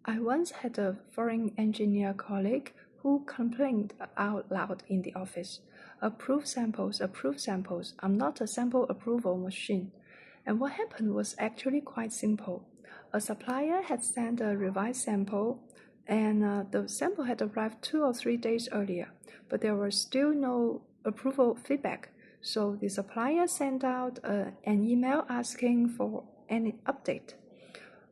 I once had a foreign engineer colleague who complained out loud in the office. Approve samples, I'm not a sample approval machine. And what happened was actually quite simple. A supplier had sent a revised sample, and the sample had arrived 2 or 3 days earlier, but there was still no approval feedback. So the supplier sent out an email asking for any update.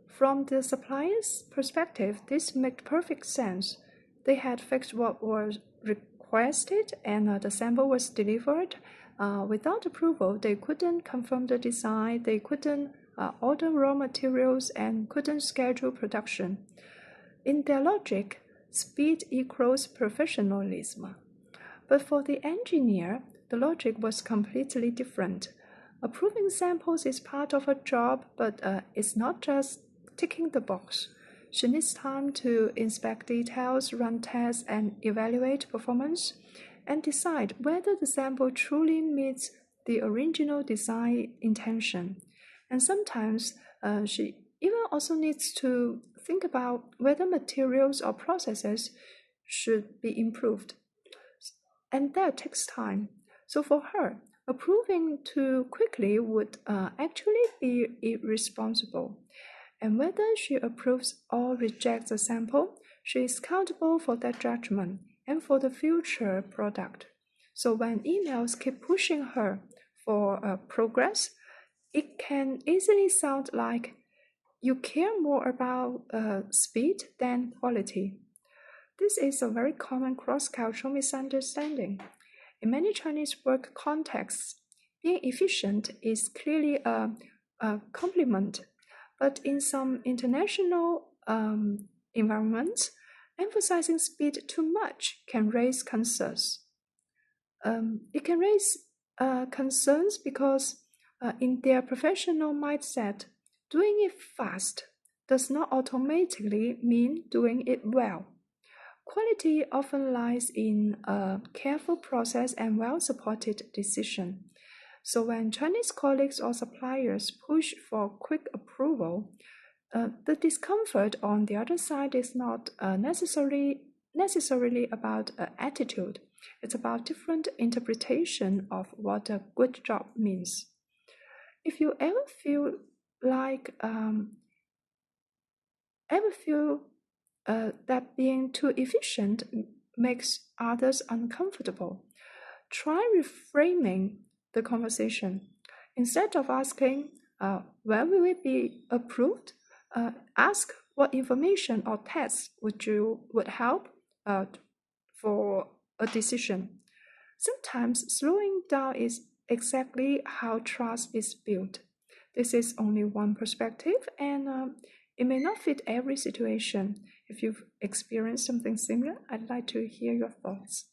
From the supplier's perspective, this made perfect sense. They had fixed what was requested, and the sample was delivered. Without approval, they couldn't confirm the design, they couldn't order raw materials, and couldn't schedule production. In their logic, speed equals professionalism. But for the engineer, the logic was completely different. Approving samples is part of her job, but it's not just ticking the box. She needs time to inspect details, run tests, and evaluate performance, and decide whether the sample truly meets the original design intention. And sometimes she even also needs to think about whether materials or processes should be improved. And that takes time. So for her, approving too quickly would actually be irresponsible. And whether she approves or rejects a sample, she is accountable for that judgment and for the future product. So when emails keep pushing her for progress, it can easily sound like you care more about speed than quality. This is a very common cross-cultural misunderstanding. In many Chinese work contexts, being efficient is clearly a compliment, but in some international environments, emphasizing speed too much can raise concerns. It can raise concerns because in their professional mindset, doing it fast does not automatically mean doing it well. Quality often lies in a careful process and well-supported decision. So when Chinese colleagues or suppliers push for quick approval, the discomfort on the other side is not necessarily about attitude. It's about different interpretation of what a good job means. If you ever feel like that being too efficient makes others uncomfortable, try reframing the conversation. Instead of asking, when will it be approved? Ask what information or tests would help for a decision. Sometimes slowing down is exactly how trust is built. This is only one perspective, and it may not fit every situation. If you've experienced something similar, I'd like to hear your thoughts.